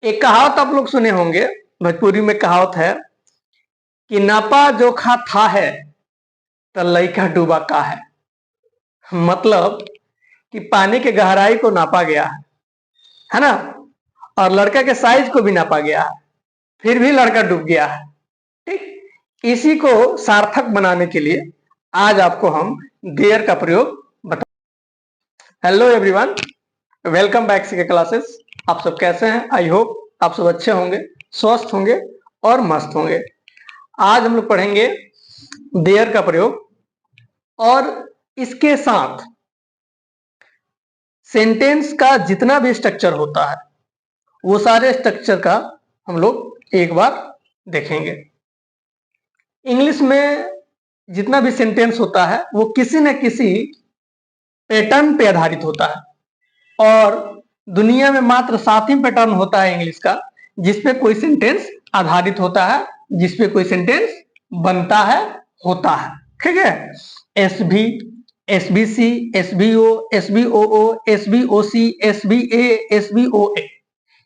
एक कहावत आप लोग सुने होंगे, भोजपुरी में कहावत है कि नापा जोखा था है तो लइका डूबा का मतलब कि पानी के गहराई को नापा गया है ना, और लड़का के साइज को भी नापा गया है, फिर भी लड़का डूब गया है। ठीक, इसी को सार्थक बनाने के लिए आज आपको हम देयर का प्रयोग बता। Hello everyone, welcome back CK classes. आप सब कैसे हैं? आई होप आप सब अच्छे होंगे, स्वस्थ होंगे और मस्त होंगे। आज हम लोग पढ़ेंगे देयर का प्रयोग और इसके साथ सेंटेंस का जितना भी स्ट्रक्चर होता है वो सारे स्ट्रक्चर का हम लोग एक बार देखेंगे। इंग्लिश में जितना भी सेंटेंस होता है वो किसी न किसी पैटर्न पे आधारित होता है और दुनिया में मात्र 7 ही पैटर्न होता है इंग्लिश का जिसपे कोई सेंटेंस आधारित होता है, जिसपे कोई सेंटेंस बनता है, होता है। ठीक है, एसबी, एसबीसी, एसबीओ, एसबीओओ, एसबीओसी, एसबीए, एसबीओए,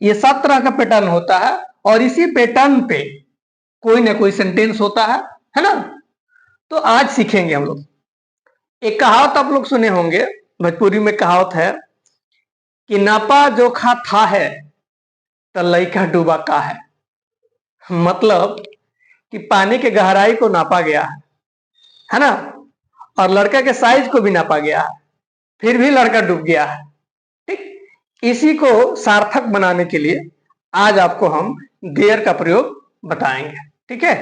ये 7 तरह का पैटर्न होता है और इसी पैटर्न पे कोई ना कोई सेंटेंस होता है ना। तो आज सीखेंगे हम लोग। एक कहावत आप लोग सुने होंगे, भोजपुरी में कहावत है कि नापा जोखा था है तो लइका डूबा का मतलब कि पानी के गहराई को नापा गया है ना, और लड़का के साइज को भी नापा गया है, फिर भी लड़का डूब गया है। ठीक, इसी को सार्थक बनाने के लिए आज आपको हम देयर का प्रयोग बताएंगे। ठीक है,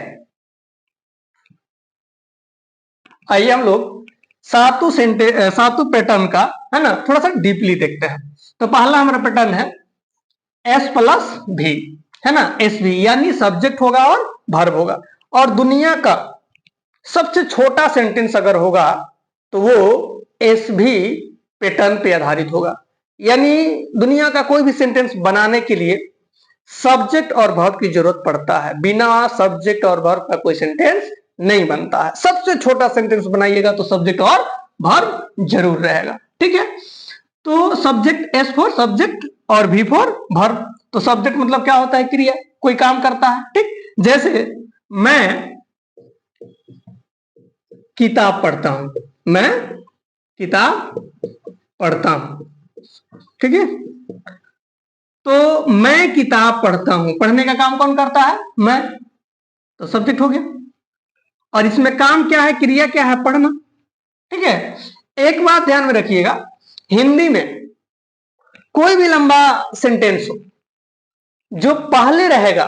आइए हम लोग सातों पैटर्न का है ना थोड़ा सा डीपली देखते हैं। तो पहला हमारा पैटर्न है एस प्लस भी, है ना, एस भी यानी सब्जेक्ट होगा और वर्ब होगा। और दुनिया का सबसे छोटा सेंटेंस अगर होगा तो वो एस भी पैटर्न पे आधारित होगा। यानी दुनिया का कोई भी सेंटेंस बनाने के लिए सब्जेक्ट और वर्ब की जरूरत पड़ता है, बिना सब्जेक्ट और वर्ब का कोई सेंटेंस नहीं बनता है। सबसे छोटा सेंटेंस बनाइएगा तो सब्जेक्ट और वर्ब जरूर रहेगा। ठीक है, तो सब्जेक्ट, एस फॉर सब्जेक्ट और भी फॉर वर्ब। तो सब्जेक्ट मतलब क्या होता है? क्रिया, कोई काम करता है। ठीक, जैसे मैं किताब पढ़ता हूं, मैं किताब पढ़ता हूं। ठीक है, तो मैं किताब पढ़ता हूं, पढ़ने का काम कौन करता है? मैं, तो सब्जेक्ट हो गया। और इसमें काम क्या है, क्रिया क्या है? पढ़ना। ठीक है, एक बात ध्यान में रखिएगा, हिंदी में कोई भी लंबा सेंटेंस हो, जो पहले रहेगा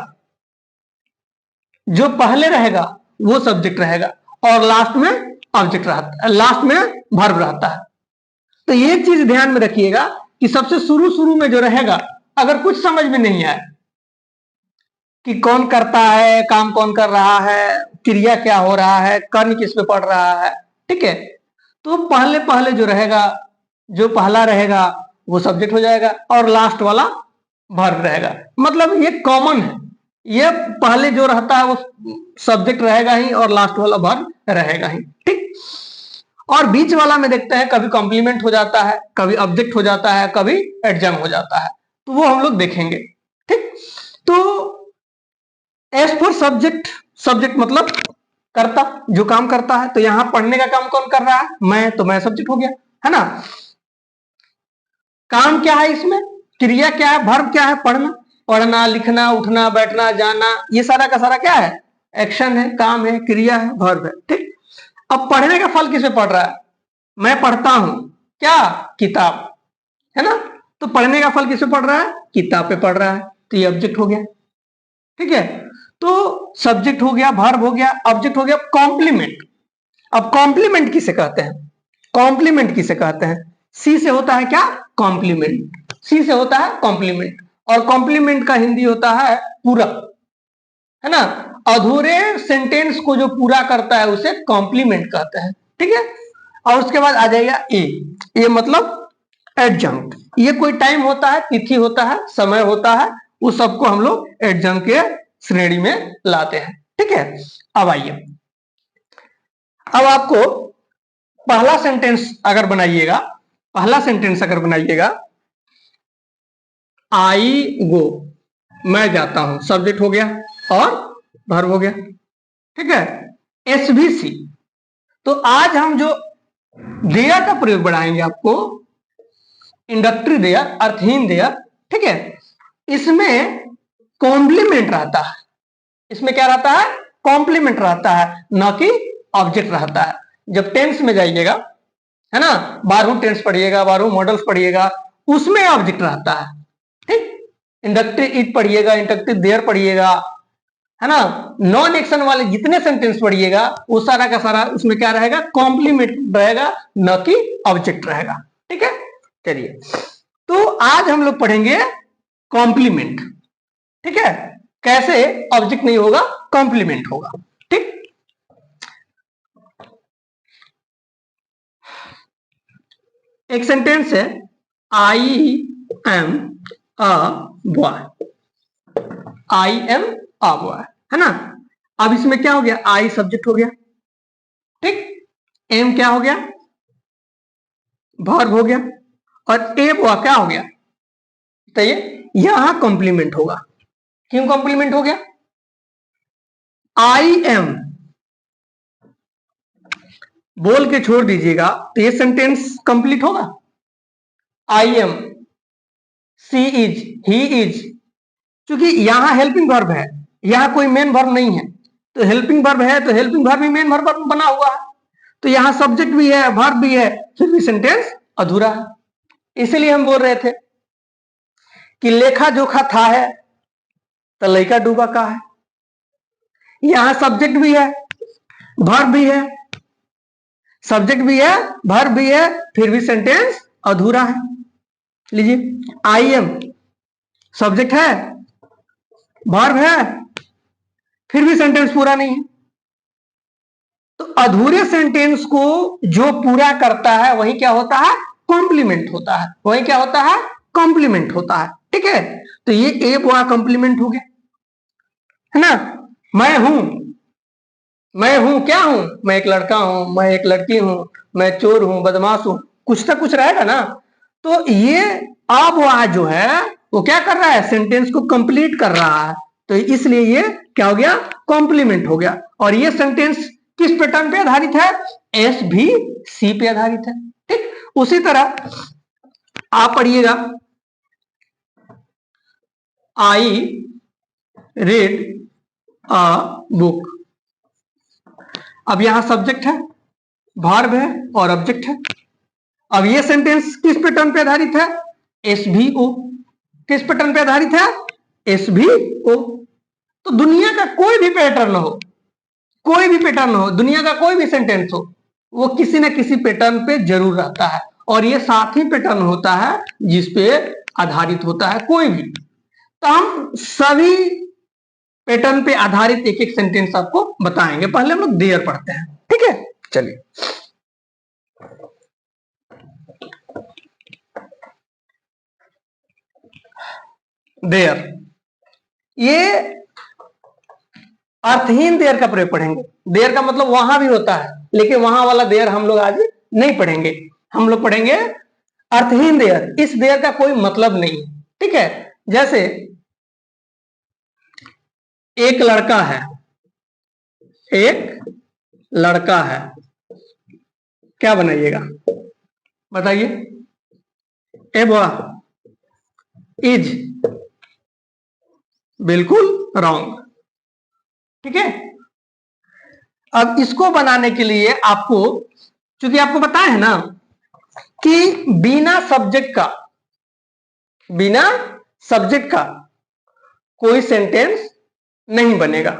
वो सब्जेक्ट रहेगा और लास्ट में ऑब्जेक्ट रहता है, लास्ट में वर्ब रहता है। तो ये चीज ध्यान में रखिएगा कि सबसे शुरू में जो रहेगा, अगर कुछ समझ में नहीं आए कि कौन करता है, काम कौन कर रहा है, क्रिया क्या हो रहा है, कर्ण किस पे पड़ रहा है, ठीक है, तो पहले जो रहेगा, जो पहला रहेगा वो सब्जेक्ट हो जाएगा और लास्ट वाला वर्ब रहेगा। मतलब ये कॉमन है, ये पहले जो रहता है वो सब्जेक्ट रहेगा ही और लास्ट वाला वर्ब रहेगा ही। ठीक, और बीच वाला में देखते हैं कभी कॉम्प्लीमेंट हो जाता है, कभी ऑब्जेक्ट हो जाता है, कभी एडजंक्ट हो जाता है, तो वो हम लोग देखेंगे। ठीक, तो एस फॉर सब्जेक्ट, सब्जेक्ट मतलब करता, जो काम करता है। तो यहां पढ़ने का काम कौन कर रहा है? मैं, तो मैं सब्जेक्ट हो गया, है ना। काम क्या है इसमें, क्रिया क्या है, वर्ब क्या है? पढ़ना, पढ़ना, लिखना, उठना, बैठना, जाना, ये सारा का सारा क्या है? एक्शन है, काम है, क्रिया है, वर्ब है। ठीक, अब पढ़ने का फल किस पे पड़ रहा है? मैं पढ़ता हूं क्या? किताब, है ना। तो पढ़ने का फल किस पे पड़ रहा है? किताब पे पड़ रहा है, तो ये ऑब्जेक्ट हो गया। ठीक है, तो सब्जेक्ट हो गया, वर्ब हो गया, ऑब्जेक्ट हो गया। कॉम्प्लीमेंट, अब कॉम्प्लीमेंट किसे कहते हैं? कॉम्प्लीमेंट किसे कहते हैं? सी से होता है क्या? कॉम्प्लीमेंट, सी से होता है कॉम्प्लीमेंट, और कॉम्प्लीमेंट का हिंदी होता है पूरक, है ना। अधूरे सेंटेंस को जो पूरा करता है उसे कॉम्प्लीमेंट कहते हैं। ठीक है, और उसके बाद आ जाएगा ए मतलब एडजंक्ट। ये कोई टाइम होता है, तिथि होता है, समय होता है, उस सबको हम लोग एडजंक्ट के श्रेणी में लाते हैं। ठीक है, अब आइए, अब आपको पहला सेंटेंस अगर बनाइएगा, आई गो, मैं जाता हूं, सब्जेक्ट हो गया और वर्ब हो गया। ठीक है, एसवीसी। तो आज हम जो देयर का प्रयोग बढ़ाएंगे आपको, इंडक्टरी देयर, अर्थहीन देयर। ठीक है, इसमें कॉम्प्लीमेंट रहता है। इसमें क्या रहता है? कॉम्प्लीमेंट रहता है, ना कि ऑब्जेक्ट रहता है। जब टेंस में जाइएगा, है ना, 12वीं टेंस पढ़िएगा, 12वीं मॉडल्स पढ़िएगा, उसमें ऑब्जेक्ट रहता है। ठीक, इंडक्टिव इट पढ़िएगा, इंडक्टिव देयर पढ़िएगा, है ना, नॉन एक्शन वाले जितने सेंटेंस पढ़िएगा वो सारा का सारा उसमें क्या रहेगा? कॉम्प्लीमेंट रहेगा, न कि ऑब्जेक्ट रहेगा। ठीक है, चलिए, तो आज हम लोग पढ़ेंगे कॉम्प्लीमेंट। ठीक है, कैसे ऑब्जेक्ट नहीं होगा, कॉम्प्लीमेंट होगा। ठीक, एक सेंटेंस है, I am a boy. I am a boy, है ना। अब इसमें क्या हो गया? आई सब्जेक्ट हो गया, ठीक, एम क्या हो गया? वर्ब हो गया, और ए बॉय क्या हो गया? बताइए, यहां कॉम्प्लीमेंट होगा। क्यों कॉम्प्लीमेंट हो गया? आई एम बोल के छोड़ दीजिएगा तो ये सेंटेंस कंप्लीट होगा। I am, she is, he is, क्योंकि यहां हेल्पिंग वर्ब है, यहां कोई मेन वर्ब नहीं है। तो हेल्पिंग वर्ब है तो हेल्पिंग वर्ब भी मेन वर्ब बना हुआ है, तो यहां सब्जेक्ट भी है, वर्ब भी है, फिर भी सेंटेंस अधूरा है। इसीलिए हम बोल रहे थे कि लेखा जोखा था है तो लड़का डूबा का है। यहां सब्जेक्ट भी है, वर्ब भी है, सब्जेक्ट भी है, वर्ब भी है, फिर भी सेंटेंस अधूरा है। लीजिए, आई एम सब्जेक्ट है, वर्ब है, फिर भी सेंटेंस पूरा नहीं है। तो अधूरे सेंटेंस को जो पूरा करता है वही क्या होता है? कॉम्प्लीमेंट होता है। वही क्या होता है? कॉम्प्लीमेंट होता है। ठीक है, तो ये ए बॉय कॉम्प्लीमेंट हो गया, है ना। मैं हूं, मैं हूं क्या हूं? मैं एक लड़का हूं, मैं एक लड़की हूं, मैं चोर हूं, बदमाश हूं, कुछ ना कुछ रहेगा ना। तो ये अब वह जो है वो क्या कर रहा है? सेंटेंस को कंप्लीट कर रहा है, तो इसलिए ये क्या हो गया? कॉम्प्लीमेंट हो गया। और ये सेंटेंस किस पैटर्न पे आधारित है? एस भी सी पे आधारित है। ठीक, उसी तरह आप पढ़िएगा, आई रीड अ बुक। अब यहां सब्जेक्ट है, वर्ब है और ऑब्जेक्ट है। अब ये सेंटेंस किस पैटर्न पे आधारित है? एसवीओ। किस पैटर्न पे आधारित है? एसवीओ। तो दुनिया का कोई भी पैटर्न हो, कोई भी पैटर्न हो, दुनिया का कोई भी सेंटेंस हो, वो किसी न किसी पैटर्न पे जरूर रहता है, और ये साथ ही पैटर्न होता है जिसपे आधारित होता है कोई भी। तो हम सभी पैटर्न पे आधारित एक एक सेंटेंस आपको बताएंगे। पहले हम लोग देयर पढ़ते हैं। ठीक है, चलिए, देयर, ये अर्थहीन देयर का प्रयोग पढ़ेंगे। देयर का मतलब वहां भी होता है, लेकिन वहां वाला देयर हम लोग आज नहीं पढ़ेंगे। हम लोग पढ़ेंगे अर्थहीन देयर। इस देयर का कोई मतलब नहीं है। ठीक है, जैसे एक लड़का है, एक लड़का है, क्या बनाइएगा? बताइए, ए बॉय इज, बिल्कुल रॉन्ग। ठीक है, अब इसको बनाने के लिए आपको, क्योंकि आपको पता है ना कि बिना सब्जेक्ट का, बिना सब्जेक्ट का कोई सेंटेंस नहीं बनेगा।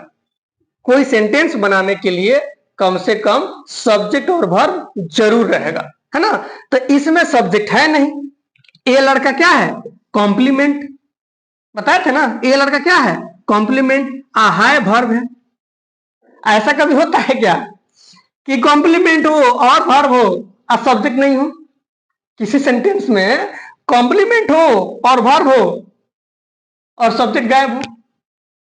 कोई सेंटेंस बनाने के लिए कम से कम सब्जेक्ट और वर्ब जरूर रहेगा, है ना। तो इसमें सब्जेक्ट है नहीं। ए लड़का क्या है? कॉम्प्लीमेंट। बताए थे ना, ए लड़का क्या है? कॉम्प्लीमेंट। है वर्ब है। ऐसा कभी होता है क्या कि कॉम्प्लीमेंट हो और वर्ब हो और सब्जेक्ट नहीं हो? किसी सेंटेंस में कॉम्प्लीमेंट हो और वर्ब हो और सब्जेक्ट गायब हो,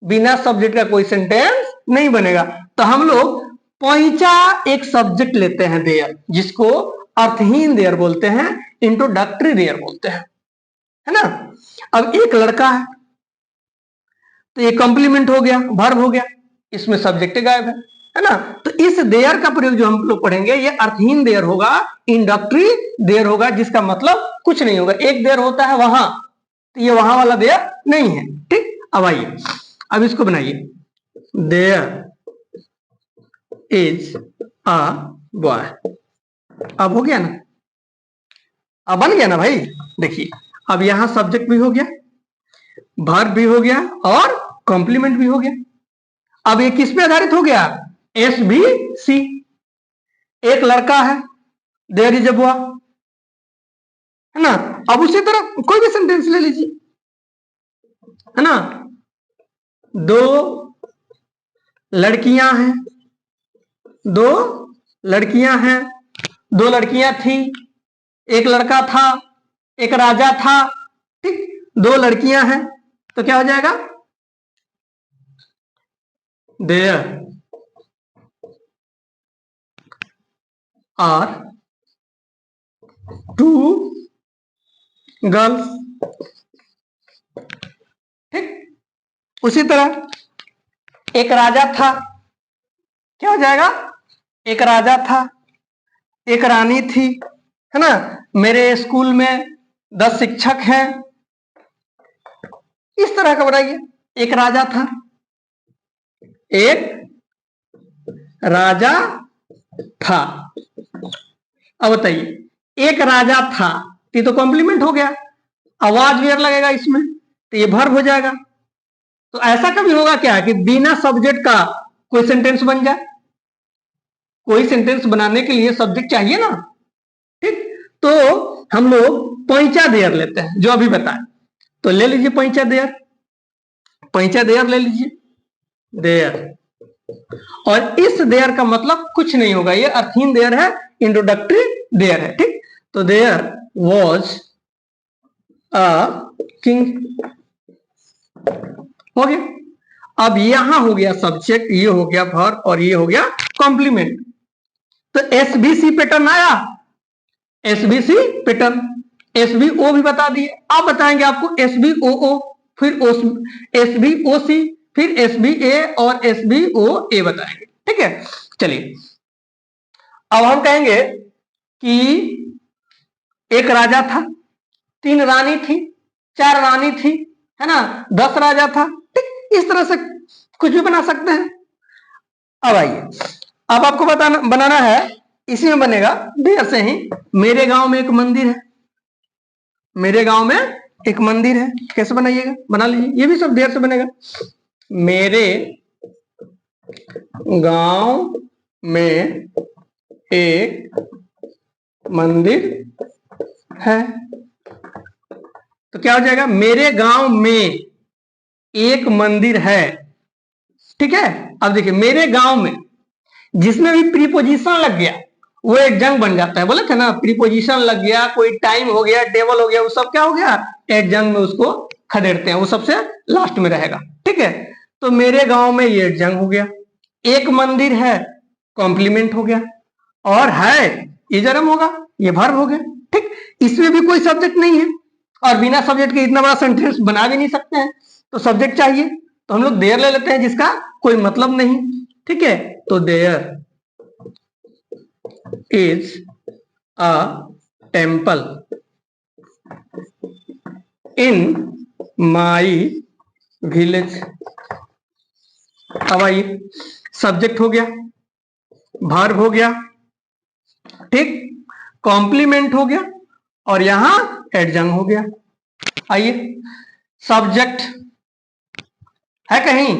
बिना सब्जेक्ट का कोई सेंटेंस नहीं बनेगा। तो हम लोग पैंचा एक सब्जेक्ट लेते हैं देयर, जिसको अर्थहीन देयर बोलते हैं, इंट्रोडक्टरी देयर बोलते हैं, है ना। अब एक लड़का है, तो ये कॉम्प्लीमेंट हो गया, वर्ब हो गया, इसमें सब्जेक्ट गायब है ना। तो इस देयर का प्रयोग जो हम लोग पढ़ेंगे ये अर्थहीन देयर होगा, इंडक्टरी देयर होगा, जिसका मतलब कुछ नहीं होगा। एक देयर होता है वहां, तो ये वहां वाला देयर नहीं है। ठीक, अब आइए, अब इसको बनाइए, देयर इज अ बॉय। अब हो गया ना, अब बन गया ना भाई। देखिए अब यहां सब्जेक्ट भी हो गया, वर्ब भी हो गया और कॉम्प्लीमेंट भी हो गया। अब ये किस पे आधारित हो गया, एस बी सी। एक लड़का है, देयर इज अ बॉय, है ना। अब उसी तरह कोई भी सेंटेंस ले लीजिए, है ना। दो लड़कियां हैं, दो लड़कियां हैं, दो लड़कियां थी, एक लड़का था, एक राजा था। ठीक, दो लड़कियां हैं, तो क्या हो जाएगा, देयर आर टू गर्ल्स। ठीक, उसी तरह एक राजा था, क्या हो जाएगा, एक राजा था, एक रानी थी, है ना। मेरे स्कूल में 10 शिक्षक हैं। इस तरह का बनाइए, एक राजा था, एक राजा था। अब बताइए, एक राजा था, ये तो कॉम्प्लीमेंट हो गया, आवाज वेयर लगेगा इसमें, तो ये वर्ब हो जाएगा। तो ऐसा कभी होगा क्या कि बिना सब्जेक्ट का कोई सेंटेंस बन जाए? कोई सेंटेंस बनाने के लिए सब्जेक्ट चाहिए ना। ठीक, तो हम लोग पैंचा देयर लेते हैं, जो अभी बताएं। तो ले लीजिए पैंचा देयर, पैंचा देयर ले लीजिए, देयर। और इस देयर का मतलब कुछ नहीं होगा, ये अर्थहीन देयर है, इंट्रोडक्टरी देयर है। ठीक, तो देयर वॉज अ किंग, हो गया। अब यहां हो गया सब्जेक्ट, ये हो गया वर्ब और ये हो गया कॉम्प्लीमेंट। तो एसबीसी पैटर्न आया, एसबीसी पैटर्न, एसबीओ भी बता दिए। अब बताएंगे आपको एसबीओ, फिर एसबीओसी, फिर एसबीए और एसबीओए बताएंगे। ठीक है, चलिए अब हम कहेंगे कि एक राजा था, 3 रानी थी, 4 रानी थी, है ना, 10 राजा था। ठीक, इस तरह से कुछ भी बना सकते हैं। अब आइए, अब आपको बनाना है, इसी में बनेगा देर से ही, मेरे गांव में एक मंदिर है, मेरे गांव में एक मंदिर है। कैसे बनाइएगा, बना लीजिए, ये भी सब देर से बनेगा। मेरे गांव में एक मंदिर है, तो क्या हो जाएगा, मेरे गांव में एक मंदिर है। ठीक है, अब देखिए मेरे गांव में, जिसमें भी प्रीपोजिशन लग गया वो एक जंग बन जाता है। बोले थे ना, प्रीपोजिशन लग गया, कोई टाइम हो गया, टेबल हो गया, वो सब क्या हो गया, एक जंग में उसको खदेड़ते हैं, वो सबसे लास्ट में रहेगा। ठीक है, तो मेरे गांव में ये जंग हो गया, एक मंदिर है, कॉम्प्लीमेंट हो गया, और है ये जरम होगा, ये वर्ब हो गया। ठीक, इसमें भी कोई सब्जेक्ट नहीं है, और बिना सब्जेक्ट के इतना बड़ा सेंटेंस बना भी नहीं सकते हैं, तो सब्जेक्ट चाहिए, तो हम लोग देयर ले लेते हैं जिसका कोई मतलब नहीं। ठीक है, तो there is a temple in my village. अब आइए, सब्जेक्ट हो गया, वर्ब हो गया, ठीक, कॉम्प्लीमेंट हो गया, और यहां एडजंग हो गया। आइए, सब्जेक्ट है कहीं,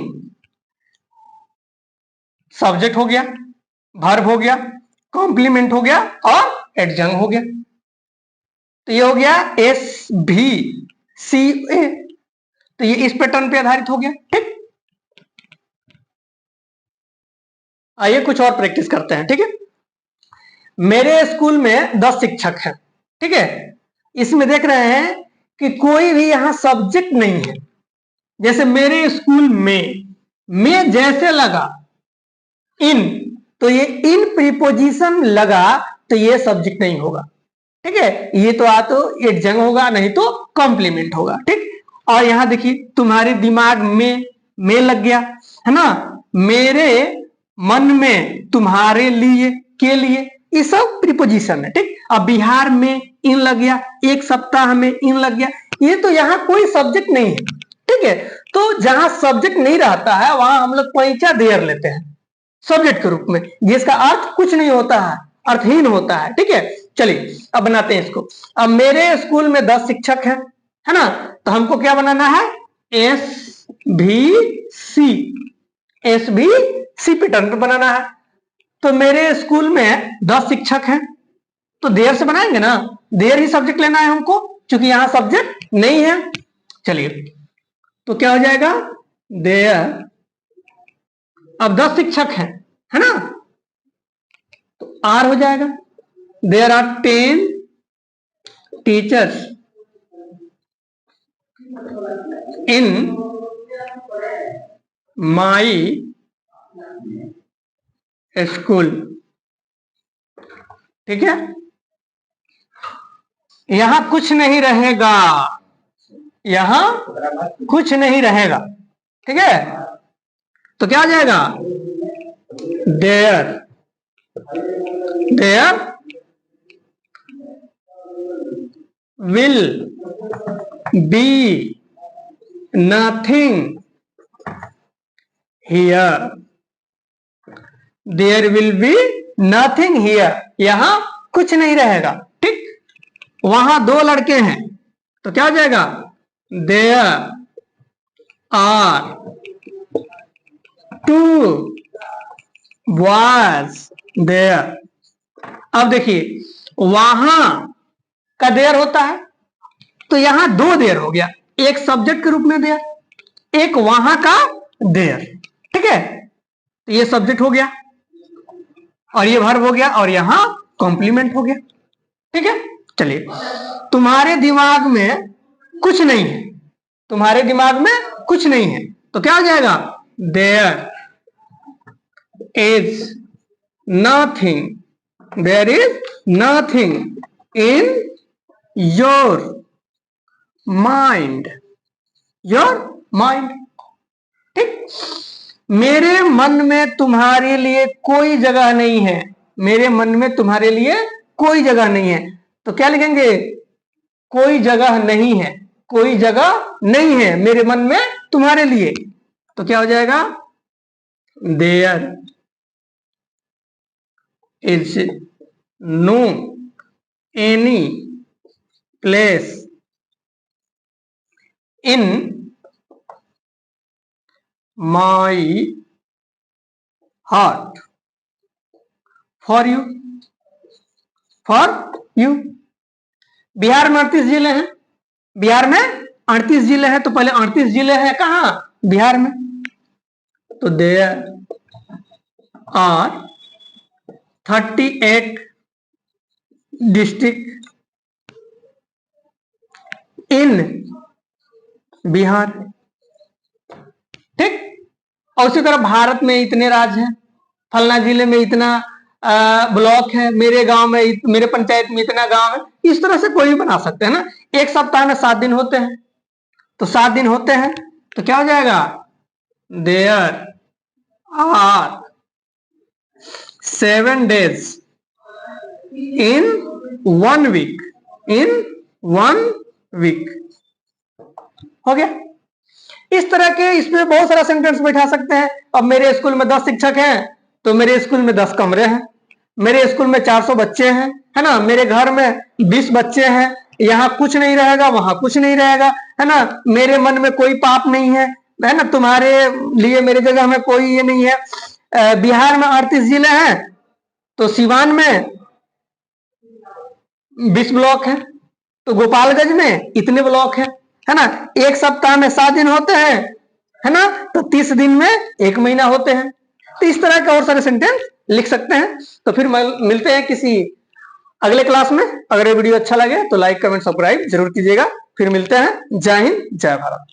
सब्जेक्ट हो गया, वर्ब हो गया, कॉम्प्लीमेंट हो गया और एडजंग हो गया, तो ये हो गया एस भी सी ए। तो ये इस पैटर्न पे आधारित हो गया। ठीक, आइए कुछ और प्रैक्टिस करते हैं। ठीक है, मेरे स्कूल में 10 शिक्षक हैं। ठीक है, इसमें देख रहे हैं कि कोई भी यहां सब्जेक्ट नहीं है। जैसे मेरे स्कूल में जैसे लगा इन, तो ये इन प्रीपोजिशन लगा, तो ये सब्जेक्ट नहीं होगा। ठीक है, ये तो आ तो एडजंग होगा, नहीं तो कॉम्प्लीमेंट होगा। ठीक, और यहां देखिए तुम्हारे दिमाग में में लग गया, है ना। मेरे मन में, तुम्हारे लिए, के लिए, ये सब प्रीपोजिशन है, ठीक। अब बिहार में इन लग गया, एक सप्ताह में इन लग गया, ये तो यहाँ कोई सब्जेक्ट नहीं है, ठीक है। तो जहां सब्जेक्ट नहीं रहता है वहां हम लोग पैंचा देयर लेते हैं सब्जेक्ट के रूप में, जिसका अर्थ कुछ नहीं होता है, अर्थहीन होता है, ठीक है। चलिए अब बनाते हैं इसको। अब मेरे स्कूल में 10 शिक्षक हैं, है ना, तो हमको क्या बनाना है, एस भी सी पैटर्न पे बनाना है। तो मेरे स्कूल में 10 शिक्षक हैं, तो देयर से बनाएंगे ना, देयर ही सब्जेक्ट लेना है हमको, क्योंकि यहां सब्जेक्ट नहीं है। चलिए तो क्या हो जाएगा, देयर। अब 10 शिक्षक हैं, है ना, तो आर हो जाएगा। There are 10 teachers in my school, ठीक है। यहां कुछ नहीं रहेगा, यहां कुछ नहीं रहेगा, ठीक है। तो क्या आ जाएगा, there will be nothing here, there will be nothing here, यहां कुछ नहीं रहेगा, ठीक। वहां 2 लड़के हैं, तो क्या हो जाएगा, देयर आर 2 बॉयज देयर। अब देखिए वहां का देयर होता है, तो यहां 2 देयर हो गया, एक सब्जेक्ट के रूप में देयर, एक वहां का देयर, ठीक है। तो ये सब्जेक्ट हो गया और ये वर्ब हो गया और यहां कॉम्प्लीमेंट हो गया, ठीक है। चलिए तुम्हारे दिमाग में कुछ नहीं है, तुम्हारे दिमाग में कुछ नहीं है, तो क्या हो जाएगा, there is nothing, there is nothing in your mind, ठीक। मेरे मन में तुम्हारे लिए कोई जगह नहीं है, मेरे मन में तुम्हारे लिए कोई जगह नहीं है, तो क्या लिखेंगे, कोई जगह नहीं है, कोई जगह नहीं है मेरे मन में तुम्हारे लिए, तो क्या हो जाएगा, there is no any place in my heart for you, Bihar में 38 जिले हैं, बिहार में 38 जिले हैं, तो पहले 38 जिले हैं कहां, बिहार में, तो there are 38 district in Bihar, ठीक। और उसी तरह भारत में इतने राज्य हैं, फलना जिले में इतना ब्लॉक है, मेरे गांव में, मेरे पंचायत में इतना गांव है, इस तरह से कोई भी बना सकते हैं ना। एक सप्ताह में 7 दिन होते हैं, तो 7 दिन होते हैं, तो क्या हो जाएगा, there are 7 days in 1 week, हो गया। इस तरह के इसमें बहुत सारा सेंटेंस बैठा सकते हैं। अब मेरे स्कूल में 10 शिक्षक हैं, तो मेरे स्कूल में 10 कमरे हैं, मेरे स्कूल में 400 बच्चे हैं, है ना, मेरे घर में 20 बच्चे हैं, यहाँ कुछ नहीं रहेगा, वहां कुछ नहीं रहेगा, है ना, मेरे मन में कोई पाप नहीं है ना, तुम्हारे लिए मेरे जगह में कोई ये नहीं है। बिहार में 38 जिले हैं, तो सिवान में 20 ब्लॉक है, तो गोपालगंज में इतने ब्लॉक है ना। एक सप्ताह में 7 दिन होते हैं, है ना, तो 30 दिन में 1 महीना होते हैं। तो इस तरह के और सारे सेंटेंस लिख सकते हैं। तो फिर मिलते हैं किसी अगले क्लास में। अगर ये वीडियो अच्छा लगे तो लाइक कमेंट सब्सक्राइब जरूर कीजिएगा। फिर मिलते हैं। जय हिंद, जय भारत।